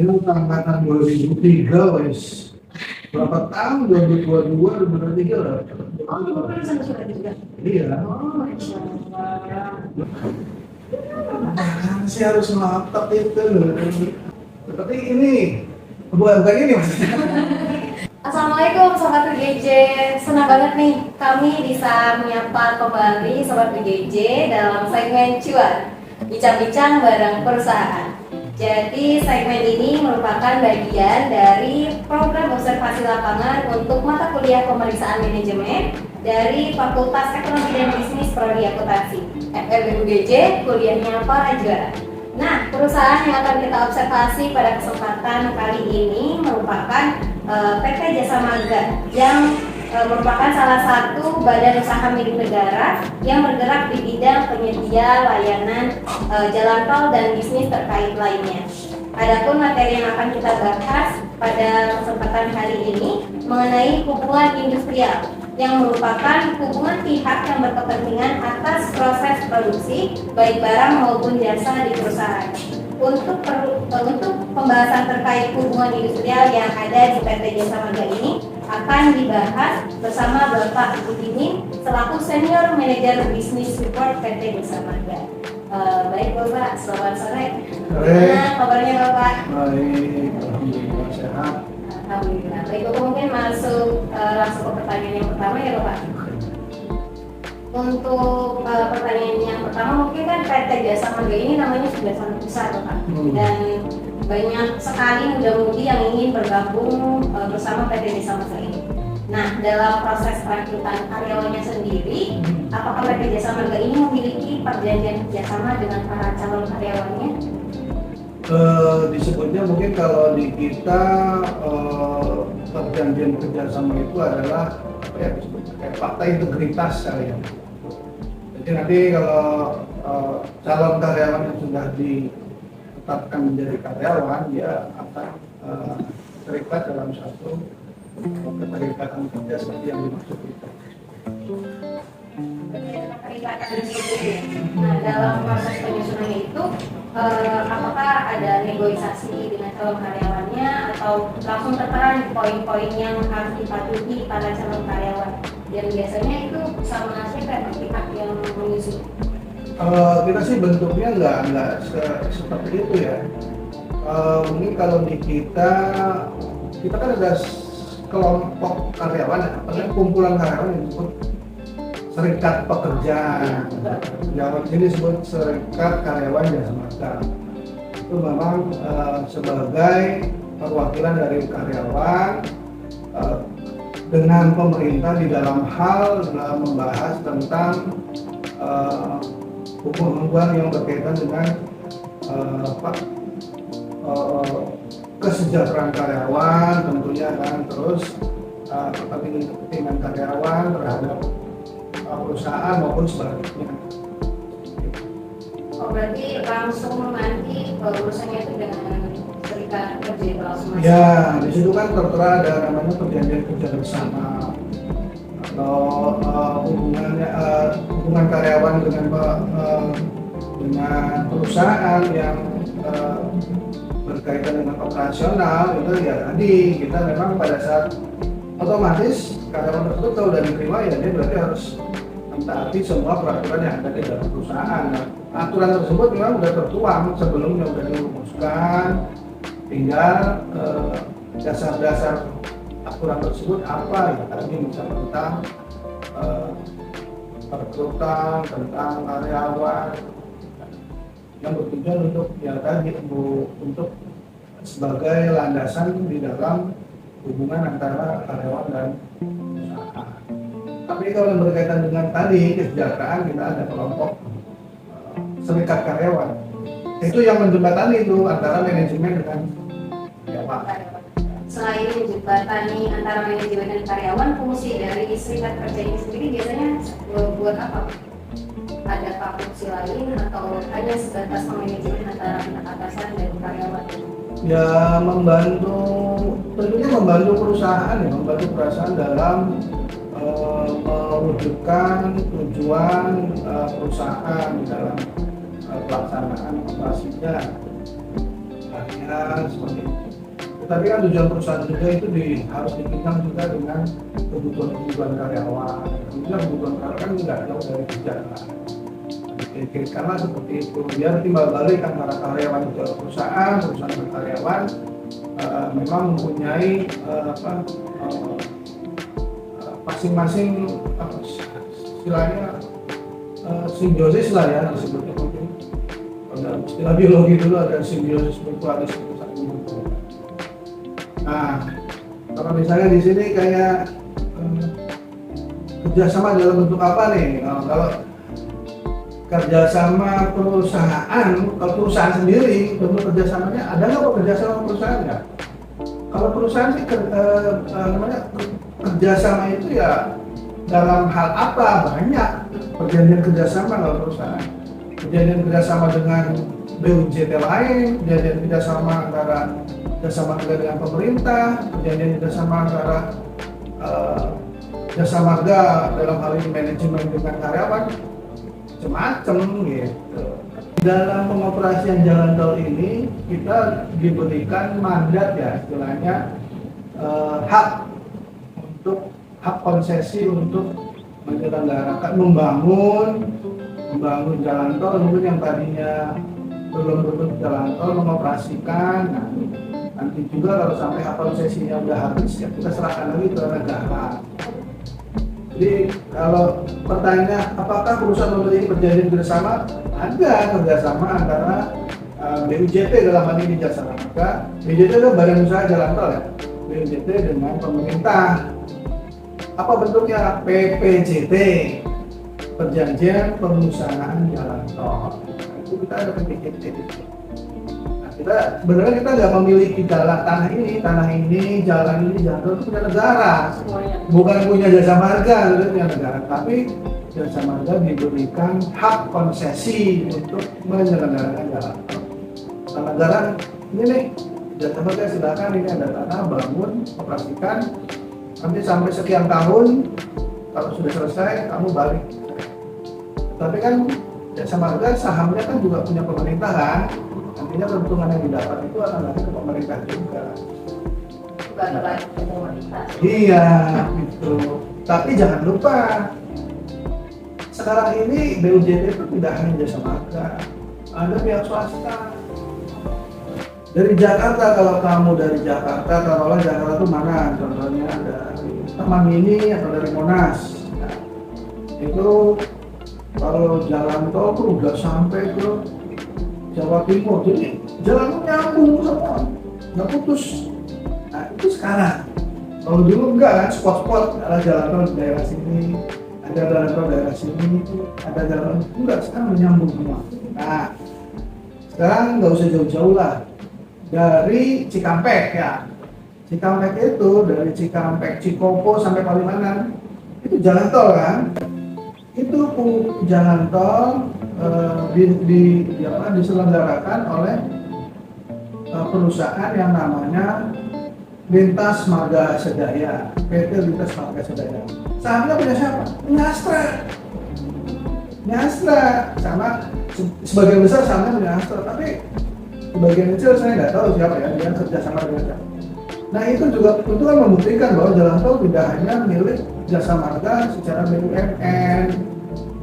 Ini untuk angkatan 2003 wes. Berapa tahun? 2022, 2023 udah. Oh, dulu pernah sama surat juga. Iya. Oh, Masya Allah. Nah, sih harus laptop itu. Tapi ini bukan ini mas. Assalamualaikum Sobat UGJ, senang banget nih kami bisa menyapa kembali Sobat UGJ dalam segmen cuan bincang-bincang bareng perusahaan. Jadi segmen ini merupakan bagian dari program observasi lapangan untuk mata kuliah pemeriksaan manajemen dari Fakultas Ekonomi dan Bisnis Prodi Akuntansi FEB UGJ, kuliahnya para juara. Nah, perusahaan yang akan kita observasi pada kesempatan kali ini merupakan PT Jasa Marga yang merupakan salah satu badan usaha milik negara yang bergerak di bidang penyedia layanan jalan tol dan bisnis terkait lainnya. Adapun materi yang akan kita bahas pada kesempatan hari ini mengenai hubungan industrial yang merupakan hubungan pihak yang berkepentingan atas proses produksi baik barang maupun jasa di perusahaan. Untuk pembahasan terkait hubungan industrial yang ada di PT Jasa Marga ini akan dibahas bersama Bapak Budimin selaku Senior Manager Business Support PT Jasa Marga. Baik Bapak, selamat sore. Gimana kabarnya Bapak? Baik, alhamdulillah sehat. Alhamdulillah. Baik Bapak, mungkin masuk langsung ke pertanyaan yang pertama ya Bapak. Untuk pertanyaan yang pertama mungkin kan PT Jasa Marga ini namanya sudah sangat besar Bapak, dan banyak sekali muda-mudi yang ingin bergabung bersama PT Jasa Marga ini. Nah, dalam proses perekrutan karyawannya sendiri, apakah PT Jasa Marga ini memiliki perjanjian kerjasama dengan para calon karyawannya? Disebutnya mungkin kalau di kita perjanjian kerjasama itu adalah apa ya, disebutnya kayak fakta integritas kali ya. Jadi nanti kalau calon karyawan yang sudah ditetapkan menjadi karyawan, dia akan terikat dalam satu keterikatan kerja seperti yang dimaksud itu. Nah, dalam proses penyusunan itu, apakah ada negosiasi dengan calon karyawannya atau langsung tertera poin-poin yang harus dipatuhi para calon karyawan? Dan biasanya itu sama siapa pihak yang menyusun? Kita sih bentuknya nggak seperti itu ya. Mungkin kalau di kita kan ada kelompok karyawan, kumpulan karyawan yang disebut serikat pekerja. Yang ini disebut serikat karyawan Jasa Marga. Itu memang sebagai perwakilan dari karyawan dengan pemerintah di dalam hal membahas tentang hubungan yang berkaitan dengan kesejahteraan karyawan tentunya kan, terus kepentingan karyawan terhadap perusahaan maupun sebaliknya. Oh, berarti langsung nanti urusannya itu dengan serikat kerja itu langsung masuk? Ya, di situ kan tertera ada namanya perjanjian kerja bersama atau hubungan karyawan dengan perusahaan yang berkaitan dengan operasional itu ya tadi kita memang pada saat otomatis karyawan tersebut kalau sudah diterima ya dia berarti harus mentaati semua peraturan yang ada di dalam perusahaan. Nah, aturan tersebut memang sudah tertuang sebelumnya, sudah dirumuskan, tinggal dasar-dasar aturan tersebut apa ya tadi misalnya tentang perekrutan, tentang karyawan yang bertujuan untuk ya tadi untuk sebagai landasan di dalam hubungan antara karyawan dan perusahaan. Tapi kalau yang berkaitan dengan tadi kesejahteraan, kita ada kelompok serikat karyawan. Itu yang menjembatani itu antara manajemen dengan karyawan. Selain menjembatani antara manajemen dan karyawan, fungsi dari serikat kerja ini sendiri biasanya buat apa? Adakah fungsi lain atau hanya sebatas manajemen antara pihak atasan dan karyawan? Ya tentunya membantu perusahaan ya, membantu perusahaan dalam mewujudkan tujuan perusahaan di dalam pelaksanaan operasinya. Artinya seperti itu. Tetapi kan tujuan perusahaan juga itu harus dipinang juga dengan kebutuhan karyawan. Kebutuhan karyawan kan nggak jauh dari kerja kan. Karena seperti itu, biar timbal balik antara karyawan ke perusahaan ke karyawan, memang mempunyai masing-masing istilahnya simbiosis lah ya disebutnya mungkin. Pada istilah biologi dulu ada simbiosis mutualis itu satu bentuk. Nah, kalau misalnya di sini kayak kerjasama dalam bentuk apa nih? Kalau kerjasama perusahaan, kalau perusahaan sendiri bentuk kerjasamanya ada nggak kerjasama perusahaan nggak? Kalau perusahaan sih kerjasama itu ya dalam hal apa? Banyak perjanjian kerjasama kalau perusahaan. Perjanjian kerjasama dengan BUJT lain, perjanjian kerjasama antara jasa marga dengan pemerintah, perjanjian kerjasama antara jasa marga dalam hal ini manajemen dengan karyawan, macam-macam gitu. Dalam pengoperasian jalan tol ini kita diberikan mandat ya istilahnya hak konsesi untuk menyelenggarakan membangun jalan tol mungkin yang tadinya belum berbentuk jalan tol mengoperasikan. Nah, nanti juga kalau sampai hak konsesinya udah habis ya kita serahkan lagi ke negara. Jadi kalau pertanyaan apakah perusahaan memiliki perjanjian kerjasama? Ada kerjasama antara BUJT dalam hal ini jasa marga. BUJT itu Badan Usaha Jalan Tol ya. BUJT dengan pemerintah. Apa bentuknya? PPJT, Perjanjian Pengusahaan Jalan Tol. Nah, itu kita ada PPJT. Nah, sebenarnya kita nggak memiliki tanah ini, jalan tol itu punya negara. Bukan punya jasa marga, itu punya negara. Tapi jasa marga diberikan hak konsesi untuk menyelenggarakan jalan tol. Nah, negara ini nih, jasa marga silakan ini ada tanah, bangun, operasikan. Nanti sampai sekian tahun, kalau sudah selesai, kamu balik. Tapi kan jasa marga sahamnya kan juga punya pemerintah kan, nantinya keuntungan yang didapat itu akan lagi ke pemerintah juga. Iya, gitu. Tapi jangan lupa, sekarang ini BUJT itu tidak hanya jasa marga, ada pihak swasta. Dari Jakarta, kalau kamu dari Jakarta, taruhlah Jakarta itu mana? Contohnya ada Taman Mini atau dari Monas. Nah, itu kalau jalan tol tuh udah sampai ke Jawa Timur, jadi jalan nyambung semua, nggak putus. Nah itu sekarang. Kalau dulu enggak kan, spot-spot ada jalan tol di daerah sini, ada jalan tol daerah sini, ada jalan enggak, sekarang menyambung semua. Nah sekarang nggak usah jauh-jauh lah. Dari Cikampek ya, Cikampek itu dari Cikampek, Cikopo sampai Palimanan itu jalan tol kan, itu jalan tol diselenggarakan oleh perusahaan yang namanya Lintas Marga Sedaya, PT Lintas Marga Sedaya. Sahamnya punya siapa? Punya Astra, sama sebagian besar sahamnya punya Astra, tapi sebagian kecil saya nggak tahu siapa ya, dia kerja sama dengan siapa. Nah itu juga itu kan membuktikan bahwa jalan tol tidak hanya milik jasa marga secara BUMN.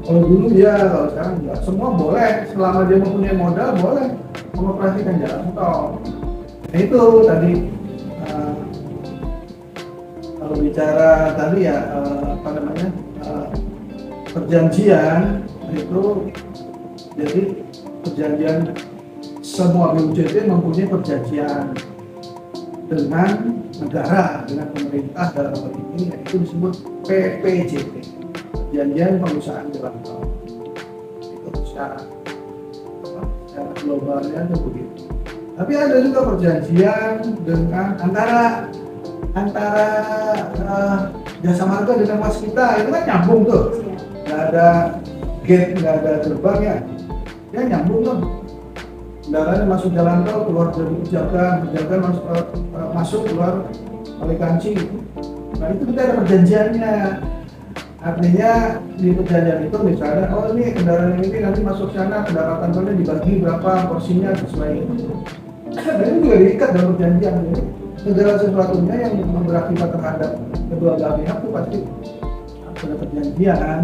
Kalau dulu ya, kalau sekarang enggak. Semua boleh, selama dia mempunyai modal boleh mengoperasikan jalan tol. Nah itu tadi kalau bicara tadi ya perjanjian itu, jadi perjanjian semua BUJT mempunyai perjanjian dengan negara, dengan pemerintah dalam hal ini, itu disebut PPJT, Perjanjian Pengusahaan Jalan Tol. Itu secara globalnya itu begitu. Tapi ada juga perjanjian dengan antara jasa marga dengan waskita, itu kan nyambung tuh, nggak ada gate, nggak ada gerbang ya, dia nyambung tuh. Kendaraannya masuk jalan tol, keluar dari pejagaan masuk keluar Palikanci. Nah itu kita ada perjanjiannya. Artinya di perjanjian itu misalnya, oh ini kendaraan ini nanti masuk sana, pendapatan tolnya dibagi berapa porsinya sesuai itu. Dan ini juga diikat dalam perjanjian. Jadi segala sesuatunya yang berakibat terhadap kedua belah pihak itu pasti ada perjanjian.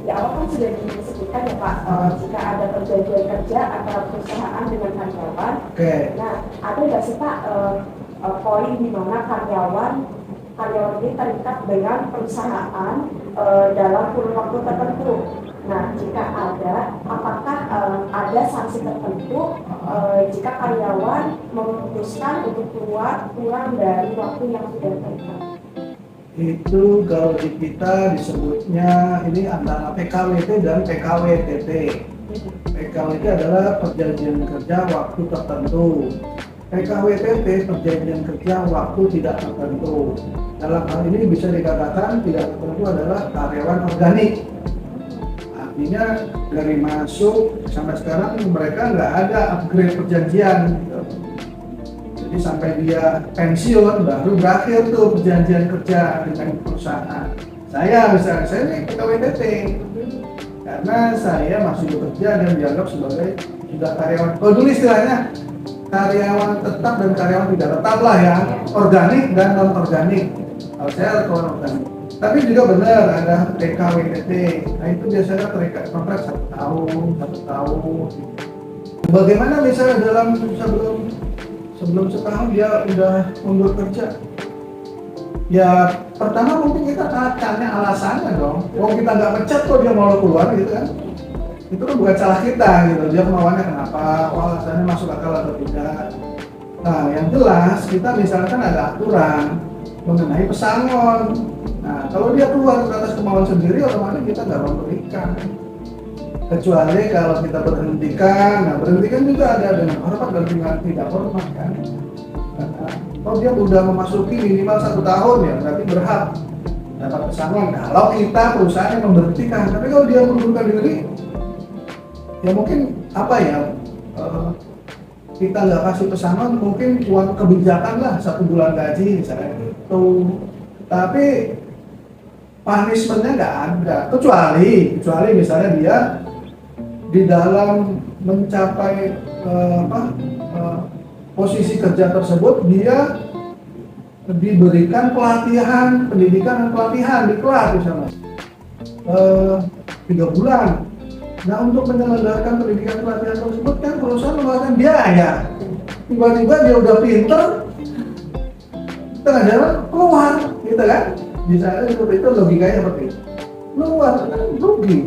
Di awal kan sudah disebutkan ya Pak, jika ada perjanjian kerja antara perusahaan dengan karyawan. Oke. Nah, ada nggak sih Pak poin di mana karyawan ini terikat dengan perusahaan dalam kurun waktu tertentu? Nah, jika ada, apakah ada sanksi tertentu jika karyawan memutuskan untuk keluar kurang dari waktu yang sudah terikat? Itu kalau di kita disebutnya ini antara PKWT dan PKWTT. PKWT adalah perjanjian kerja waktu tertentu. PKWTT perjanjian kerja waktu tidak tertentu. Dalam hal ini bisa dikatakan tidak tertentu adalah karyawan organik. Artinya dari masuk sampai sekarang mereka nggak ada upgrade perjanjian. Jadi sampai dia pensiun baru berakhir tuh perjanjian kerja dengan perusahaan. Saya misalnya, saya ini PKWTT karena saya masih bekerja dan dianggap sebagai juga karyawan. Kalau dulu istilahnya karyawan tetap dan karyawan tidak tetap lah ya, organik dan non organik. Kalau saya karyawan organik. Tapi juga benar ada PKWTT. Nah itu biasanya terikat kontrak 1 tahun. Bagaimana misalnya dalam sebelum setahun dia udah mundur kerja? Ya pertama mungkin kita tanya alasannya dong. Kita nggak pecat kok dia mau keluar gitu kan? Itu kan bukan salah kita gitu. Dia kemauannya kenapa? Alasannya masuk akal atau tidak? Nah yang jelas kita misalkan ada aturan mengenai pesangon. Nah kalau dia keluar atas kemauan sendiri, otomatis kita nggak memberikan. Kecuali kalau kita berhentikan, nah berhentikan juga ada dengan hormat dan dengan tidak hormat kan. Kalau dia sudah memasuki minimal 1 tahun ya berarti berhak dapat pesangon. Kalau kita perusahaan yang memberhentikan, tapi kalau dia mengundurkan diri, ya mungkin apa ya? Kita nggak kasih pesangon, mungkin uang kebijakan lah 1 bulan gaji misalnya itu. Tapi punishmentnya nggak ada, kecuali misalnya dia di dalam mencapai posisi kerja tersebut dia diberikan pelatihan, pendidikan dan pelatihan di kelas misalnya 3 bulan. Nah untuk menyelenggarakan pendidikan pelatihan tersebut kan perusahaan mengeluarkan biaya. Tiba-tiba dia udah pinter, tengah jalan keluar, gitu kan? Misalnya seperti itu, logikanya seperti itu. Keluar kan rugi.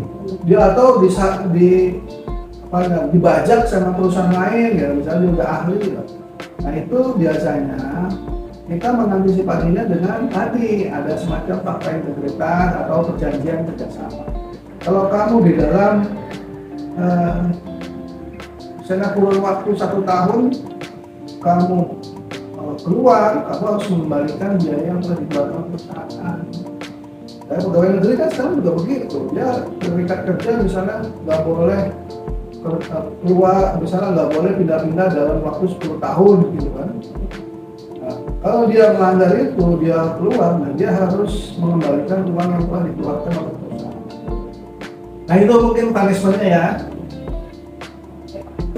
Dia atau dibajak sama perusahaan lain ya, misalnya dia udah ahli gitu. Nah itu biasanya kita mengantisipasinya dengan tadi ada semacam fakta integritas atau perjanjian kerjasama. Kalau kamu di dalam misalnya kurun waktu 1 tahun kamu keluar, kamu harus mengembalikan biaya yang telah dikeluarkan perusahaan. Dan pegawai negeri kan sekarang juga begitu, dia terikat kerja misalnya nggak boleh keluar, misalnya nggak boleh pindah-pindah dalam waktu 10 tahun gitu kan. Nah, kalau dia melanggar itu, dia keluar, nah dia harus mengembalikan uang yang telah dikeluarkan oleh perusahaan. Nah itu mungkin punishment-nya ya.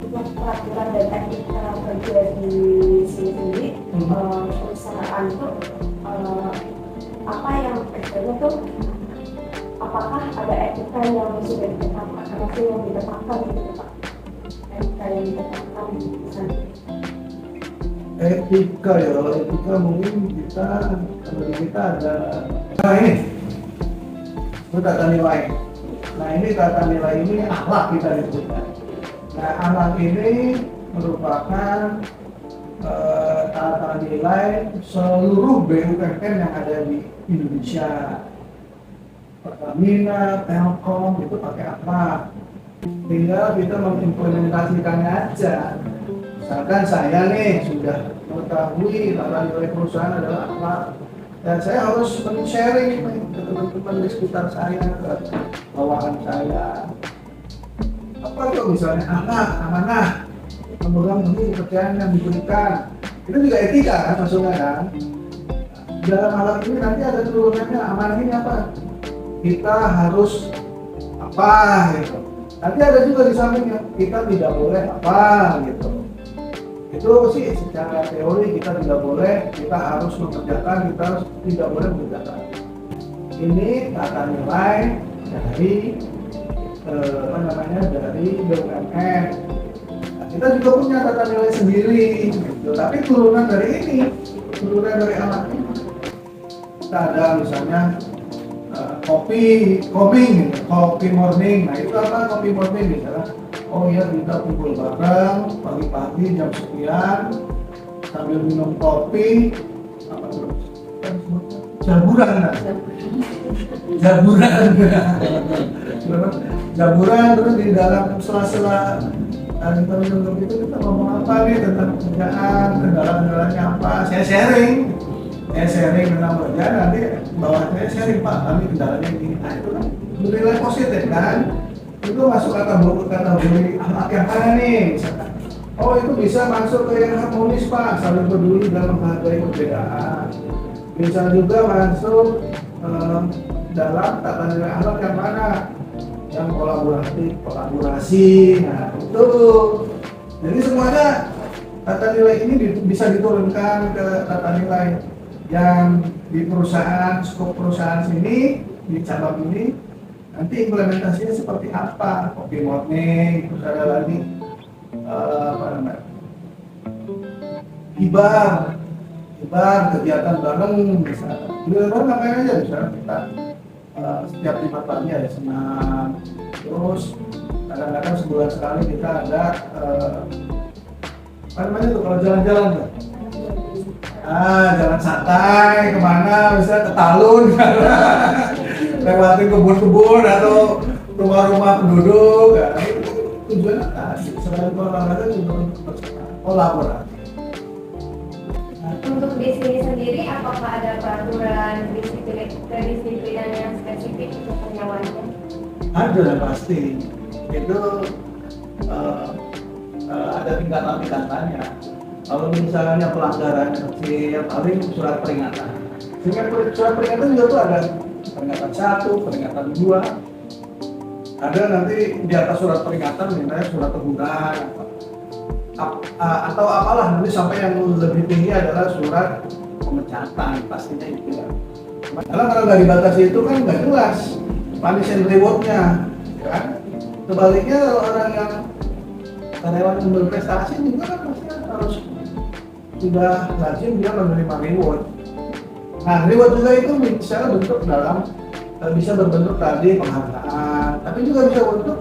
Untuk peraturan dan etika kerja di sini perusahaan itu apa yang istilahnya tuh, apakah ada etika yang sudah ditetapkan atau yang ditetapkan gitu Pak? Etika yang ditetapkan di sana. Etika ya, kalau etika mungkin kita ada ini tata nilai. Nah ini tata nilai ini akhlak kita disebutkan. Nah akhlak ini merupakan tata nilai seluruh BUMN yang ada di Indonesia. Pertamina, Telkom itu pakai akhlak. Tinggal kita mengimplementasikannya aja. Misalkan saya nih sudah mengetahui tata nilai perusahaan adalah akhlak, dan saya harus men-sharing ke teman-teman di sekitar saya, ke bawahan saya. Apa itu misalnya amanah, memegang teguh kepercayaan yang diberikan. Itu juga etika kan maksudnya kan. Dalam hal ini nanti ada turunannya, amanah ini apa? Kita harus apa gitu. Nanti ada juga di sampingnya, kita tidak boleh apa gitu. Itu sih secara teori kita tidak boleh, kita harus mengerjakan, kita harus tidak boleh mengerjakan. Ini tata nilai dari dari BUMN. Nah, kita juga punya tata nilai sendiri, gitu. Tapi turunan dari ini, turunan dari alat ini. Kita ada misalnya kopi morning. Nah itu apa kopi morning misalnya? Oh iya, kita kumpul bareng pagi-pagi jam sekian sambil minum kopi, apa terus? Jaburan terus di dalam sela-sela kita minum itu kita ngomong apa nih tentang pekerjaan, kendala-kendalanya apa? Saya sharing tentang pekerjaan, nanti bawah saya sharing, Pak, kami kendalanya ini. Nah itu kan bernilai positif kan? Itu masuk kategori ahlak yang mana nih misalkan. Oh itu bisa masuk ke yang harmonis, Pak, saling peduli dalam menghargai perbedaan. Bisa juga masuk dalam tata nilai ahlak yang mana, yang kolaborasi. Nah itu jadi semuanya tata nilai ini bisa diturunkan ke tata nilai yang di perusahaan, skop perusahaan sini, di cabang ini. Nanti implementasinya seperti apa? Kopi morning, terus ada lagi hibar kegiatan bareng misalnya. Bareng ngapain aja misalnya kita setiap 5 pagi ada senam. Terus kadang-kadang sebulan sekali kita ada tuh kalau jalan-jalan tuh. Jalan santai kemana, misalnya ke Talun, lewatin kebun-kebun atau rumah-rumah penduduk. Ya, itu tujuannya tadi, selain olahraga juga untuk kolaborasi. Untuk di sini sendiri, apakah ada peraturan kedisiplinan yang spesifik untuk karyawannya? Ada pasti. Itu ada tingkatan-tingkatannya. Kalau misalnya pelanggaran kecil, paling surat peringatan. Surat peringatan juga tuh ada peringatan 1, peringatan 2. Ada nanti di atas surat peringatan, misalnya surat teguran atau apalah, nanti sampai yang lebih tinggi adalah surat pemecatan, pastinya itu ya. Karena kalau nggak dibatasi itu kan nggak jelas punish and reward-nya, ya kan? Sebaliknya kalau orang yang karyawan yang berprestasi juga kan pasti harus sudah lazim dia menerima reward. Nah, reward juga itu bisa berbentuk tadi penghargaan, tapi juga bisa bentuk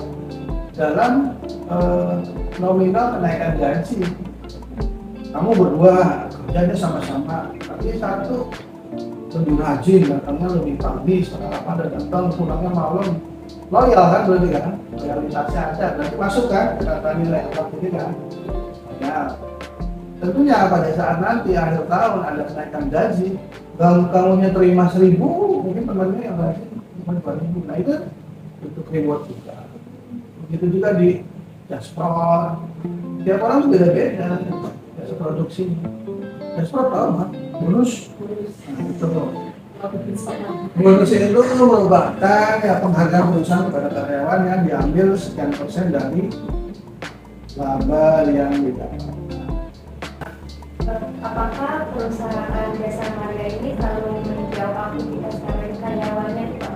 dalam nominal kenaikan gaji. Kamu berdua kerjanya sama-sama, tapi satu lebih rajin, datangnya lebih pagi, setengah 8 dan datang, pulangnya malam. Loyal kan berarti kan? Loyalitasnya ada, berarti masuk kan kata nilai apa ini kan? Ya, tentunya pada saat nanti akhir tahun ada kenaikan gaji, kalau kamunya terima 1.000, mungkin temannya yang gaji cuma 2.000. Nah itu bentuk reward juga. Begitu juga di Jaspro, tiap orang tuh beda-beda jasa produksi. Jaspro tahu kan? Bonus. Nah, itu bonus itu merupakan penghargaan perusahaan kepada karyawan yang diambil sekian persen dari laba yang didapat. Apakah perusahaan jasa marga ini selalu meninjau aktivitas karyawannya, Pak?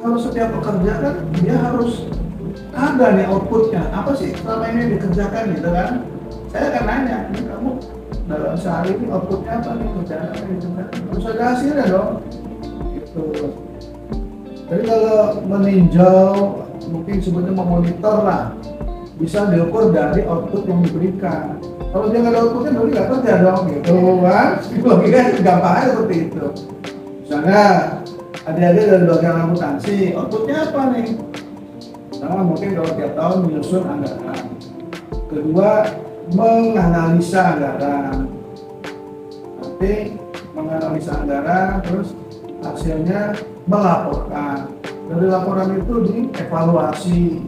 Kalau setiap pekerja kan dia harus ada nih outputnya, apa sih selama ini dikerjakan gitu kan? Saya akan nanya, ini kamu dalam sehari ini outputnya apa nih, kerjaan apa yang dikerjakan? Harus ada hasilnya dong gitu. Jadi kalau meninjau, mungkin sebetulnya memonitor lah, bisa diukur dari output yang diberikan. Kalau dia nggak ada outputnya, berarti nggak kerja dong gitu kan? Logikanya gampangnya seperti itu. Misalnya adik-adik dari bagian akuntansi, outputnya apa nih? Pertama mungkin kalau tiap tahun menyusun anggaran. Kedua, menganalisa anggaran. Nanti menganalisa anggaran, terus hasilnya melaporkan. Dari laporan itu dievaluasi.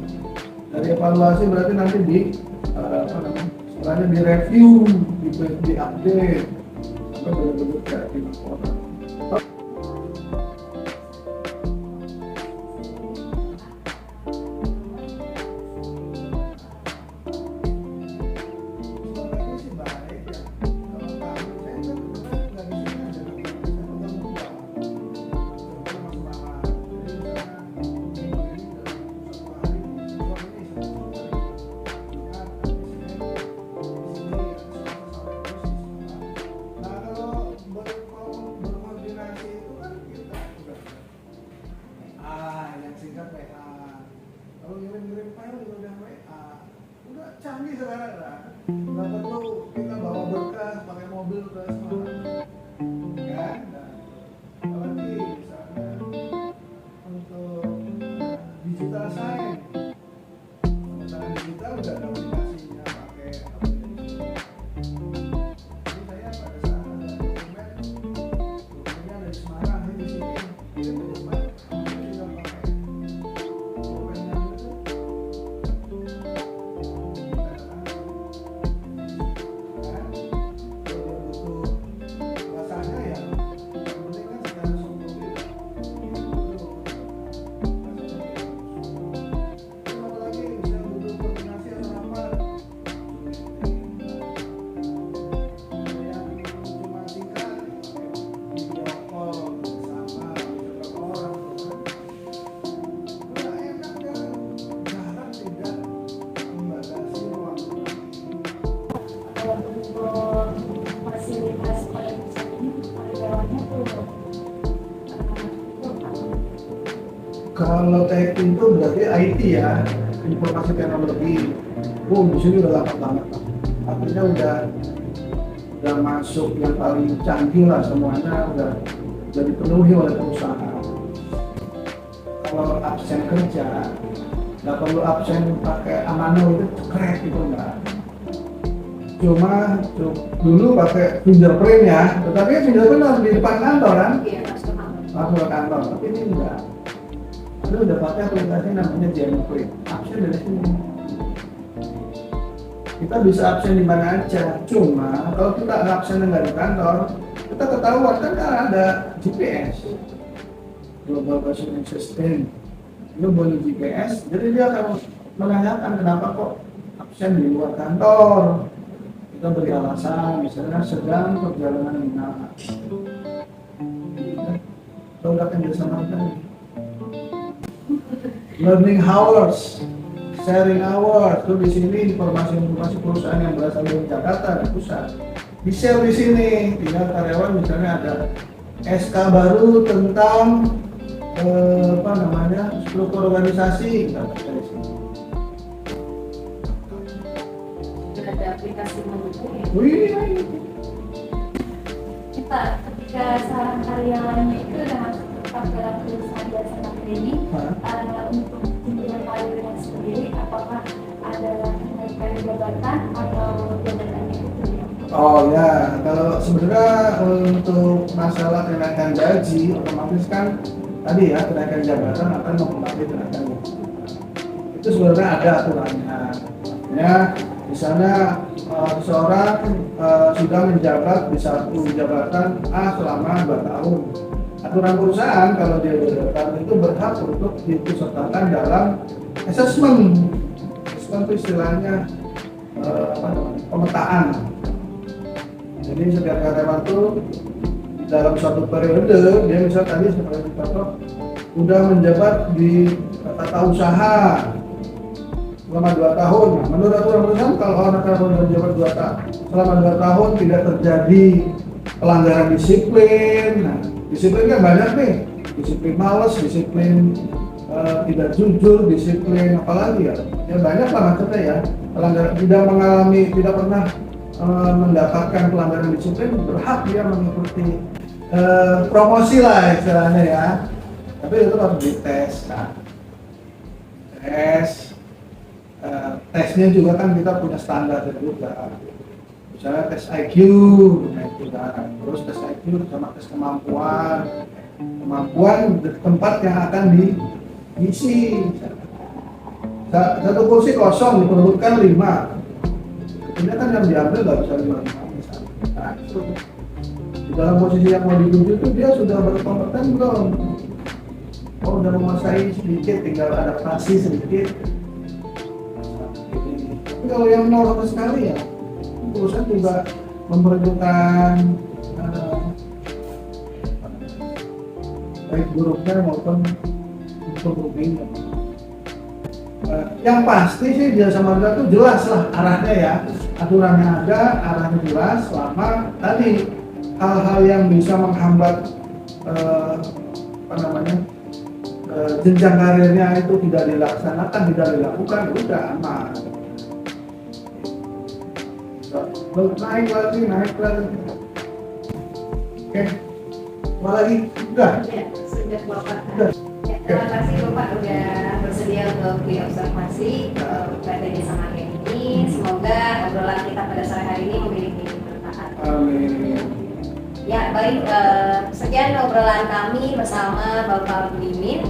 Dari evaluasi berarti nanti di review, di update sampai benar-benar kayak di laporan. Kalau ngirim file juga udah WA, udah canggih sekarang lah. Nggak perlu kita bawa berkas pakai mobil ke Semarang, kan? Nah, apalagi misalnya untuk digital sign, pemutaran digital udah ada aplikasinya pakai aplikasi. Jadi saya pada saat ada dokumennya dari Semarang ini di sini, kirim dokumen, tinggal pakai dokumennya itu. Untuk fasilitas pada pusat ini karyawannya tuh Kalau typing itu berarti IT ya, informasi teknologi. Di sini udah lengkap banget, Pak. Artinya udah masuk yang paling canggih lah, semuanya udah dipenuhi oleh perusahaan. Kalau absen kerja, nggak perlu absen pakai amano itu cekrek gitu enggak. Cuma dulu pakai fingerprint ya, tetapi fingerprint harus di depan kantor kan? Iya, masuk kantor. Masuk ke kantor, tapi ini enggak. Itu udah pakai aplikasi namanya Jamprint, absen dari sini. Kita bisa absen di mana aja, cuma kalau kita absen nggak di kantor, kita ketahuan kan ada GPS, Global Positioning System. Itu boleh GPS, jadi dia akan menanyakan kenapa kok absen di luar kantor. Kita beri alasan, misalnya sedang perjalanan dinas. Kita udah kerjasamakan. Learning hours, sharing hours, tuh di sini informasi perusahaan yang berasal dari Jakarta dan pusat. Di share di sini, tinggal karyawan misalnya ada SK baru tentang struktur organisasi, kita baca di sini. Ada aplikasi mendukung ya. Wih, Pak, ketika seorang karyawannya itu udah masuk tetap dalam perusahaan jasa marga ini, untuk pimpinan karirnya sendiri, apakah ada kenaikan jabatan atau jabatannya itu? oh ya, kalau sebenarnya untuk masalah kenaikan gaji, otomatis kan tadi ya kenaikan jabatan akan mempengaruhi kenaikan gaji. Itu sebenarnya ada aturannya. Ya, misalnya seseorang sudah menjabat di satu jabatan A selama 2 tahun. Aturan perusahaan kalau dia berjabatan itu berhak untuk diikutsertakan dalam assessment. Assessment itu istilahnya pemetaan. Jadi setiap karyawan itu dalam suatu periode dia bisa tadi seperti contoh sudah menjabat di tata usaha selama 2 tahun. Nah, menurut aturan perusahaan kalau orang karyawan menjabat selama 2 tahun tidak terjadi pelanggaran disiplin. Nah, disiplin kan banyak nih, disiplin malas, disiplin tidak jujur, disiplin apalagi ya banyak lah macamnya ya. Pelanggaran tidak pernah mendapatkan pelanggaran disiplin, berhak dia mengikuti promosi lah istilahnya ya. Tapi itu harus dites. Nah, tesnya juga kan kita punya standar juga. Misalnya tes IQ, terus tes IQ sama tes kemampuan di tempat yang akan diisi. Satu kursi kosong diperebutkan 5. Ini kan yang diambil nggak bisa 5 misalnya. Nah, itu di dalam posisi yang mau dituju itu dia sudah berkompeten belum? Oh, udah menguasai sedikit, tinggal adaptasi sedikit. Tapi kalau yang nol sama sekali ya, perusahaan juga memperhitungkan baik buruknya maupun untung ruginya. Yang pasti sih jasa marga itu jelas lah arahnya ya, aturannya ada, arahnya jelas. Selama tadi hal-hal yang bisa menghambat jenjang karirnya itu tidak dilaksanakan, tidak dilakukan, udah aman. Naik lagi. Oke, apa lagi? Udah. Ya, sudah Bapak. Udah. Ya, terima kasih Bapak udah bersedia untuk diobservasi pada desa Magen ini. Semoga obrolan kita pada sore hari ini memiliki manfaat. Amin. Ya, baik. Sekian obrolan kami bersama Bapak Budimin.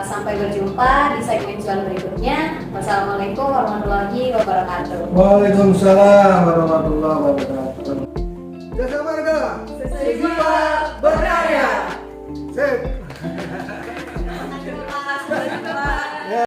Sampai berjumpa di segmen cuan berikutnya. Wassalamualaikum warahmatullahi wabarakatuh. Waalaikumsalam warahmatullahi wabarakatuh. Jasa Marga, Sesuai berkarya. Sip.